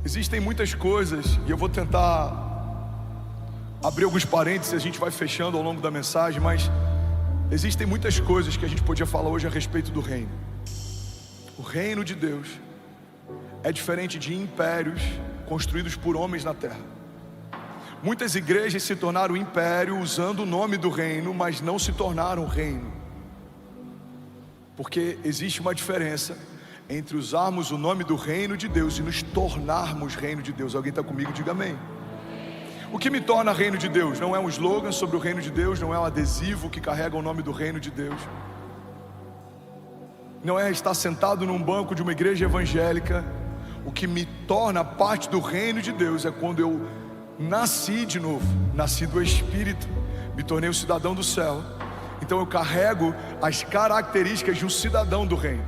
Existem muitas coisas, e eu vou tentar abrir alguns parênteses, a gente vai fechando ao longo da mensagem, mas existem muitas coisas que a gente podia falar hoje a respeito do reino. O reino de Deus é diferente de impérios construídos por homens na terra. Muitas igrejas se tornaram império usando o nome do reino, mas não se tornaram reino. Porque existe uma diferença entre usarmos o nome do reino de Deus e nos tornarmos reino de Deus. Alguém está comigo? Diga amém. O que me torna reino de Deus? Não é um slogan sobre o reino de Deus, não é um adesivo que carrega o nome do reino de Deus, não é estar sentado num banco de uma igreja evangélica. O que me torna parte do reino de Deus é quando eu nasci de novo, nasci do Espírito, me tornei um cidadão do céu. Então eu carrego as características de um cidadão do reino.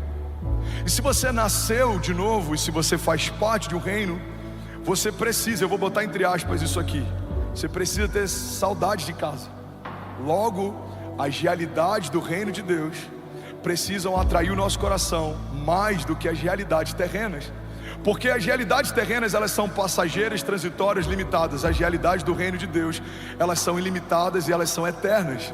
E se você nasceu de novo, e se você faz parte de um reino, você precisa, eu vou botar entre aspas isso aqui, você precisa ter saudade de casa. Logo, as realidades do reino de Deus precisam atrair o nosso coração mais do que as realidades terrenas. Porque as realidades terrenas, elas são passageiras, transitórias, limitadas. As realidades do reino de Deus, elas são ilimitadas e elas são eternas.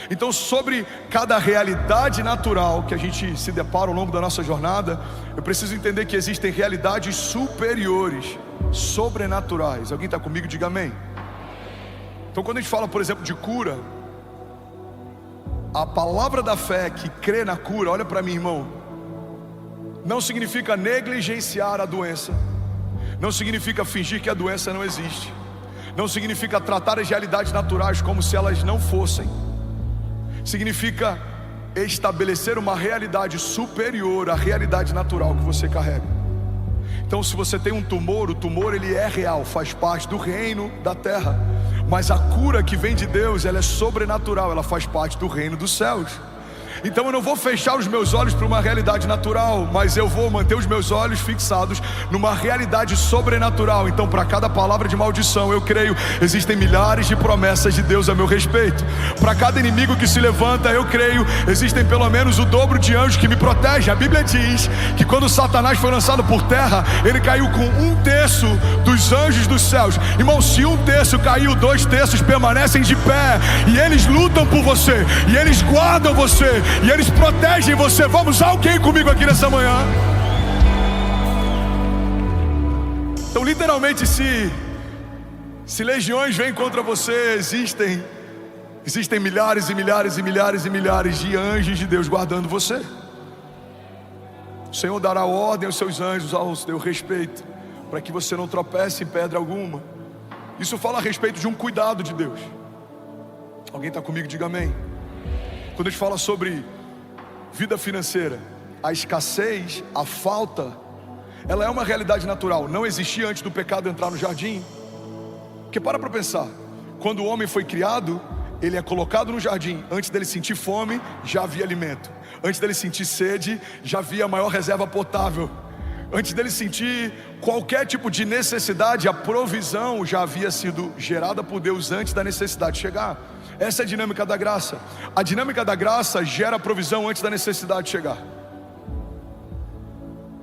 Então, sobre cada realidade natural que a gente se depara ao longo da nossa jornada, eu preciso entender que existem realidades superiores, sobrenaturais. Alguém está comigo? Diga amém. Então, quando a gente fala, por exemplo, de cura, a palavra da fé que crê na cura, olha para mim, irmão, não significa negligenciar a doença, não significa fingir que a doença não existe, não significa tratar as realidades naturais como se elas não fossem. Significa estabelecer uma realidade superior à realidade natural que você carrega. Então, se você tem um tumor, o tumor ele é real, faz parte do reino da terra. Mas a cura que vem de Deus, ela é sobrenatural, ela faz parte do reino dos céus. Então eu não vou fechar os meus olhos para uma realidade natural, mas eu vou manter os meus olhos fixados numa realidade sobrenatural. Então, para cada palavra de maldição, eu creio, existem milhares de promessas de Deus a meu respeito. Para cada inimigo que se levanta, eu creio, existem pelo menos o dobro de anjos que me protegem. A Bíblia diz que quando Satanás foi lançado por terra, ele caiu com 1/3 dos anjos dos céus. Irmão, se 1/3 caiu, 2/3 permanecem de pé, e eles lutam por você, e eles guardam você, e eles protegem você. Vamos, alguém comigo aqui nessa manhã? Então, literalmente, se legiões vêm contra você, existem milhares e milhares e milhares e milhares de anjos de Deus guardando você. O Senhor dará ordem aos seus anjos ao seu respeito, para que você não tropece em pedra alguma. Isso fala a respeito de um cuidado de Deus. Alguém está comigo? Diga amém. Quando a gente fala sobre vida financeira, a escassez, a falta, ela é uma realidade natural. Não existia antes do pecado entrar no jardim. Porque para pensar, quando o homem foi criado, ele é colocado no jardim. Antes dele sentir fome, já havia alimento. Antes dele sentir sede, já havia a maior reserva potável. Antes dele sentir qualquer tipo de necessidade, a provisão já havia sido gerada por Deus antes da necessidade chegar. Essa é a dinâmica da graça. A dinâmica da graça gera a provisão antes da necessidade chegar.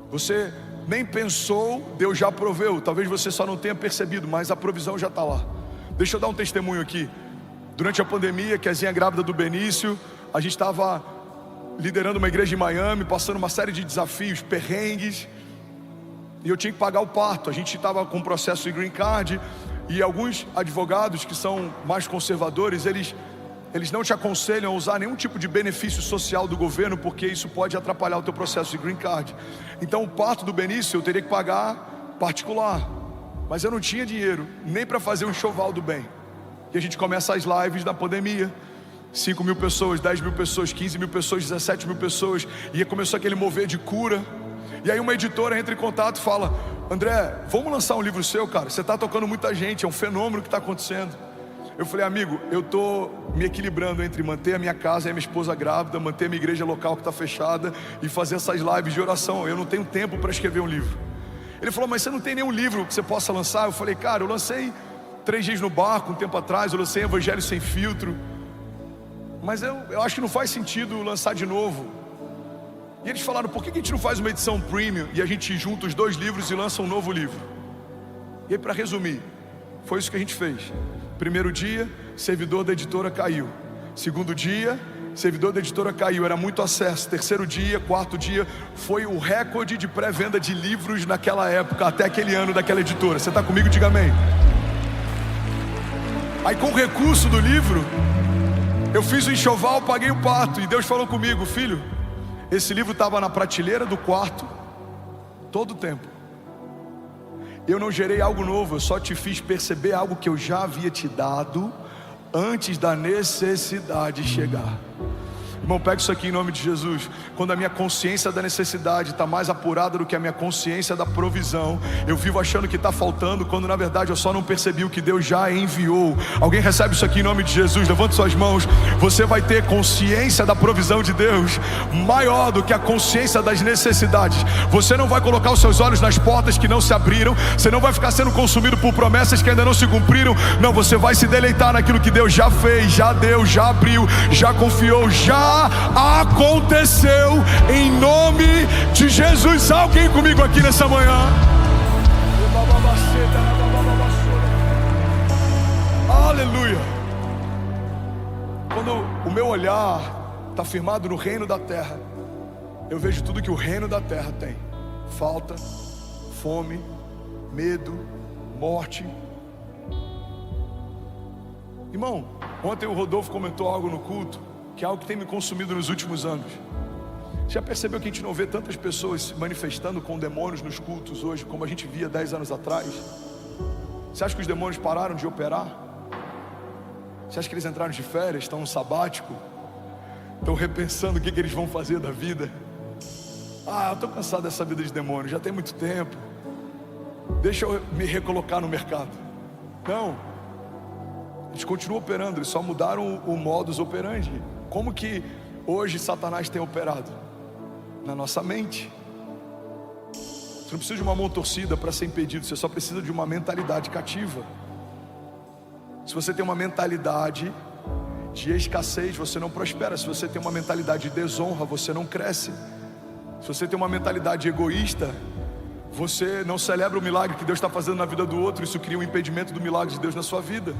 Você nem pensou, Deus já proveu. Talvez você só não tenha percebido, mas a provisão já está lá. Deixa eu dar um testemunho aqui. Durante a pandemia, Kezinha grávida do Benício, a gente estava liderando uma igreja em Miami, passando uma série de desafios, perrengues, e eu tinha que pagar o parto. A gente estava com um processo de green card, e alguns advogados que são mais conservadores, eles não te aconselham a usar nenhum tipo de benefício social do governo, porque isso pode atrapalhar o teu processo de green card. Então o parto do Benício eu teria que pagar particular, mas eu não tinha dinheiro nem para fazer um enxoval do bem. E a gente começa as lives da pandemia, 5 mil pessoas, 10 mil pessoas, 15 mil pessoas, 17 mil pessoas, e começou aquele mover de cura. E aí uma editora entra em contato e fala: André, vamos lançar um livro seu, cara, você está tocando muita gente, é um fenômeno que está acontecendo. Eu falei: amigo, eu estou me equilibrando entre manter a minha casa e a minha esposa grávida, manter a minha igreja local que está fechada e fazer essas lives de oração, eu não tenho tempo para escrever um livro. Ele falou: mas você não tem nenhum livro que você possa lançar? Eu falei: cara, eu lancei 3 dias no barco um tempo atrás, eu lancei Evangelho Sem Filtro, mas eu acho que não faz sentido lançar de novo. E eles falaram: por que a gente não faz uma edição premium e a gente junta os 2 livros e lança um novo livro? E aí, para resumir, foi isso que a gente fez. Primeiro dia, servidor da editora caiu. Segundo dia, servidor da editora caiu, era muito acesso. Terceiro dia, quarto dia, foi o recorde de pré-venda de livros naquela época, até aquele ano daquela editora. Você está comigo? Diga amém. Aí, com o recurso do livro, eu fiz o enxoval, paguei o pato. E Deus falou comigo: filho, esse livro estava na prateleira do quarto todo o tempo. Eu não gerei algo novo, eu só te fiz perceber algo que eu já havia te dado antes da necessidade chegar. Irmão, pega isso aqui em nome de Jesus. Quando a minha consciência da necessidade está mais apurada do que a minha consciência da provisão, eu vivo achando que está faltando, quando na verdade eu só não percebi o que Deus já enviou. Alguém recebe isso aqui em nome de Jesus? Levante suas mãos. Você vai ter consciência da provisão de Deus maior do que a consciência das necessidades. Você não vai colocar os seus olhos nas portas que não se abriram. Você não vai ficar sendo consumido por promessas que ainda não se cumpriram. Não, você vai se deleitar naquilo que Deus já fez, já deu, já abriu, já confiou, já aconteceu, em nome de Jesus. Alguém comigo aqui nessa manhã? Aleluia. Quando o meu olhar está firmado no reino da terra, eu vejo tudo que o reino da terra tem: falta, fome, medo, morte. Irmão, ontem o Rodolfo comentou algo no culto, que é algo que tem me consumido nos últimos anos. Já percebeu que a gente não vê tantas pessoas se manifestando com demônios nos cultos hoje como a gente via 10 anos atrás? Você acha que os demônios pararam de operar? Você acha que eles entraram de férias, estão no sabático, estão repensando o que eles vão fazer da vida? Eu estou cansado dessa vida de demônio, já tem muito tempo, deixa eu me recolocar no mercado. Não, eles continuam operando, eles só mudaram o modus operandi. Como que hoje Satanás tem operado? Na nossa mente. Você não precisa de uma mão torcida para ser impedido, você só precisa de uma mentalidade cativa. Se você tem uma mentalidade de escassez, você não prospera. Se você tem uma mentalidade de desonra, você não cresce. Se você tem uma mentalidade egoísta, você não celebra o milagre que Deus está fazendo na vida do outro. Isso cria um impedimento do milagre de Deus na sua vida.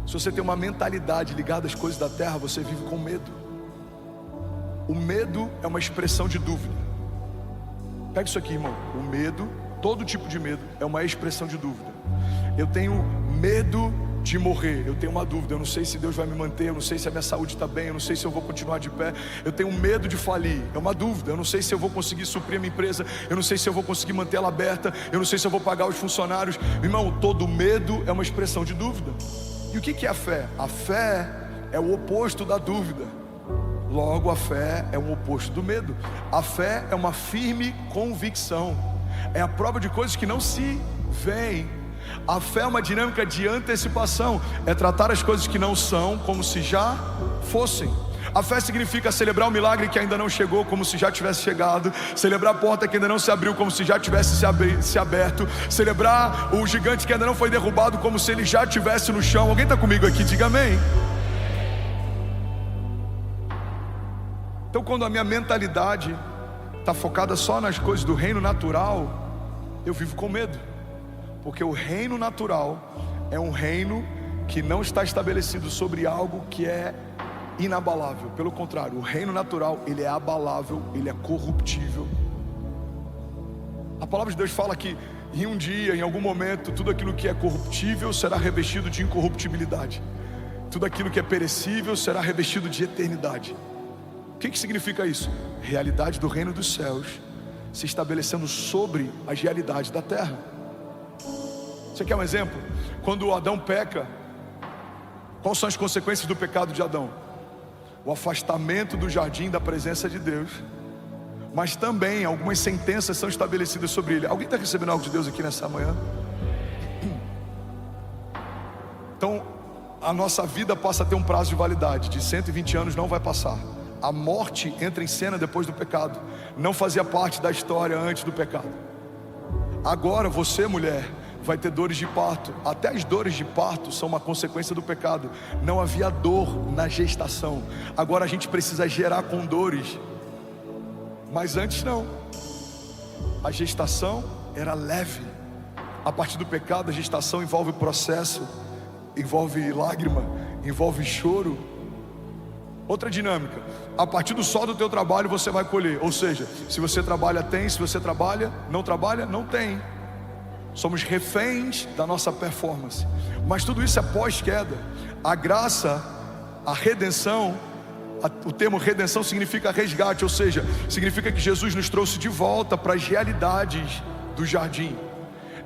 Se você tem uma mentalidade ligada às coisas da terra, você vive com medo. O medo é uma expressão de dúvida. Pega isso aqui, irmão. O medo, todo tipo de medo, é uma expressão de dúvida. Eu tenho medo de morrer, eu tenho uma dúvida, eu não sei se Deus vai me manter, eu não sei se a minha saúde está bem, eu não sei se eu vou continuar de pé. Eu tenho medo de falir, é uma dúvida, eu não sei se eu vou conseguir suprir a minha empresa, eu não sei se eu vou conseguir manter ela aberta, eu não sei se eu vou pagar os funcionários. Irmão, todo medo é uma expressão de dúvida. E o que é a fé? A fé é o oposto da dúvida. Logo, a fé é o oposto do medo. A fé é uma firme convicção, é a prova de coisas que não se veem. A fé é uma dinâmica de antecipação, é tratar as coisas que não são como se já fossem. A fé significa celebrar o milagre que ainda não chegou como se já tivesse chegado, celebrar a porta que ainda não se abriu como se já tivesse se aberto, celebrar o gigante que ainda não foi derrubado como se ele já estivesse no chão. Alguém está comigo aqui? Diga amém. Então, quando a minha mentalidade está focada só nas coisas do reino natural, eu vivo com medo, porque o reino natural é um reino que não está estabelecido sobre algo que é inabalável. Pelo contrário, o reino natural, ele é abalável, ele é corruptível. A palavra de Deus fala que em um dia, em algum momento, tudo aquilo que é corruptível será revestido de incorruptibilidade, tudo aquilo que é perecível será revestido de eternidade. O que significa isso? Realidade do reino dos céus se estabelecendo sobre as realidades da terra. Você quer um exemplo? Quando Adão peca, quais são as consequências do pecado de Adão? O afastamento do jardim da presença de Deus, mas também algumas sentenças são estabelecidas sobre ele. Alguém está recebendo algo de Deus aqui nessa manhã? Então, a nossa vida passa a ter um prazo de validade de 120 anos, não vai passar. A morte entra em cena depois do pecado, não fazia parte da história antes do pecado. Agora você, mulher, vai ter dores de parto. Até as dores de parto são uma consequência do pecado. Não havia dor na gestação, agora a gente precisa gerar com dores. Mas antes não, a gestação era leve, A partir do pecado, a gestação envolve processo, envolve lágrima, envolve choro. Outra dinâmica: a partir do sol do teu trabalho você vai colher. Ou seja, se você trabalha, tem. Se você trabalha, não tem. Somos reféns da nossa performance. Mas tudo isso é pós-queda. A graça, a redenção, o termo redenção significa resgate. Ou seja, significa que Jesus nos trouxe de volta para as realidades do jardim.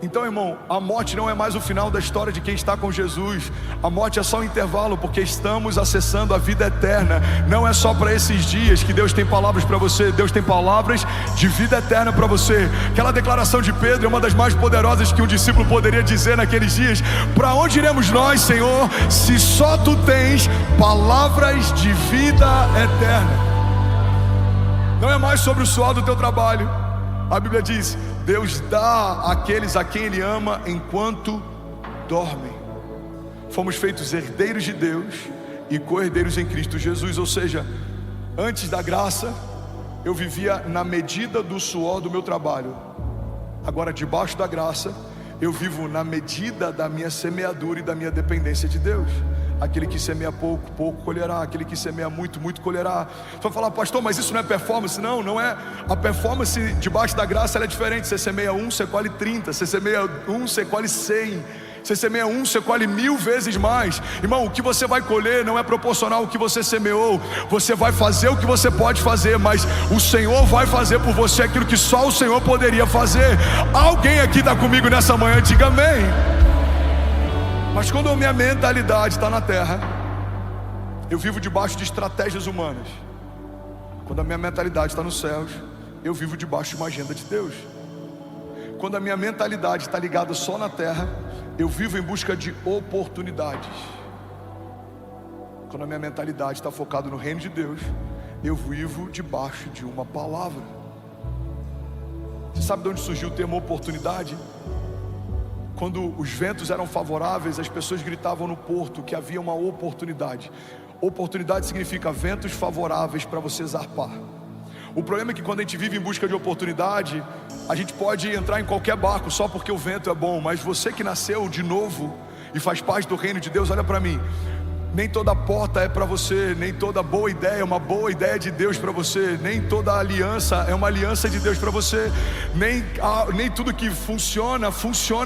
Então, irmão, a morte não é mais o final da história de quem está com Jesus. A morte é só um intervalo, porque estamos acessando a vida eterna. Não é só para esses dias que Deus tem palavras para você. Deus tem palavras de vida eterna para você. Aquela declaração de Pedro é uma das mais poderosas que um discípulo poderia dizer naqueles dias. Para onde iremos nós, Senhor, se só Tu tens palavras de vida eterna? Não é mais sobre o suor do teu trabalho. A Bíblia diz: Deus dá àqueles a quem Ele ama enquanto dormem. Fomos feitos herdeiros de Deus e co-herdeiros em Cristo Jesus. Ou seja, antes da graça, eu vivia na medida do suor do meu trabalho. Agora, debaixo da graça, eu vivo na medida da minha semeadura e da minha dependência de Deus. Aquele que semeia pouco, pouco colherá. Aquele que semeia muito, muito colherá. Você vai falar: pastor, mas isso não é performance? Não, não é. A performance debaixo da graça ela é diferente. Você semeia 1, você colhe 30. Você semeia 1, você colhe 100. Você semeia 1, você colhe 1000 vezes mais. Irmão, o que você vai colher não é proporcional ao que você semeou. Você vai fazer o que você pode fazer, mas o Senhor vai fazer por você aquilo que só o Senhor poderia fazer. Alguém aqui está comigo nessa manhã? Diga amém. Mas quando a minha mentalidade está na terra, eu vivo debaixo de estratégias humanas. Quando a minha mentalidade está nos céus, eu vivo debaixo de uma agenda de Deus. Quando a minha mentalidade está ligada só na terra, eu vivo em busca de oportunidades. Quando a minha mentalidade está focada no reino de Deus, eu vivo debaixo de uma palavra. Você sabe de onde surgiu o termo oportunidade? Quando os ventos eram favoráveis, as pessoas gritavam no porto que havia uma oportunidade. Oportunidade significa ventos favoráveis para você zarpar. O problema é que quando a gente vive em busca de oportunidade, a gente pode entrar em qualquer barco só porque o vento é bom. Mas você que nasceu de novo e faz parte do reino de Deus, olha para mim. Nem toda porta é para você, nem toda boa ideia é uma boa ideia de Deus para você, nem toda aliança é uma aliança de Deus para você, nem tudo que funciona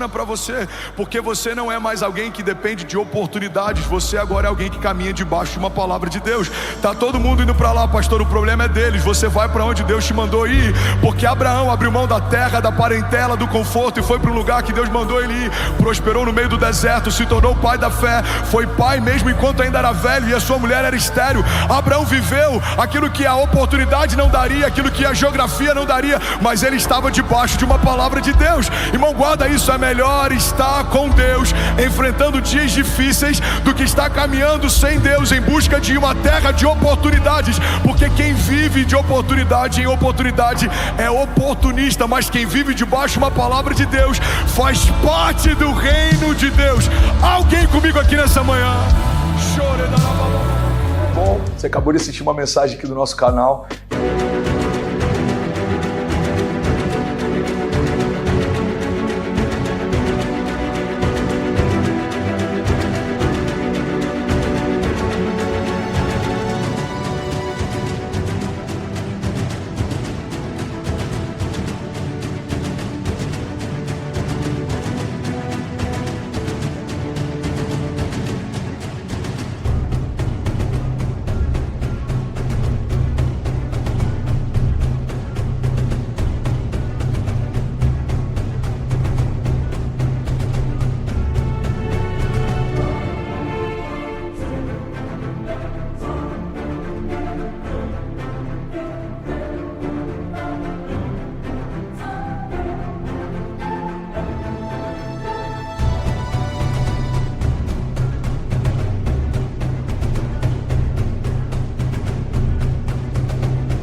para você, porque você não é mais alguém que depende de oportunidades, você agora é alguém que caminha debaixo de uma palavra de Deus. Tá todo mundo indo para lá, pastor, o problema é deles. Você vai para onde Deus te mandou ir, porque Abraão abriu mão da terra, da parentela, do conforto e foi para um lugar que Deus mandou ele ir. Prosperou no meio do deserto, se tornou pai da fé, foi pai mesmo enquanto ainda era velho e a sua mulher era estéril. Abraão viveu aquilo que a oportunidade não daria, aquilo que a geografia não daria, mas ele estava debaixo de uma palavra de Deus. Irmão, guarda isso, é melhor estar com Deus enfrentando dias difíceis do que estar caminhando sem Deus em busca de uma terra de oportunidades, porque quem vive de oportunidade em oportunidade é oportunista, mas quem vive debaixo de uma palavra de Deus faz parte do reino de Deus. Alguém comigo aqui nessa manhã? Bom, você acabou de assistir uma mensagem aqui do nosso canal.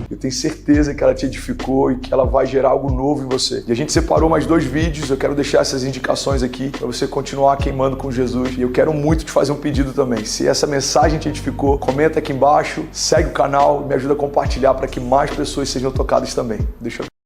Eu tenho certeza que ela te edificou e que ela vai gerar algo novo em você. E a gente separou mais 2 vídeos, eu quero deixar essas indicações aqui para você continuar queimando com Jesus. E eu quero muito te fazer um pedido também. Se essa mensagem te edificou, comenta aqui embaixo, segue o canal e me ajuda a compartilhar para que mais pessoas sejam tocadas também. Deixa eu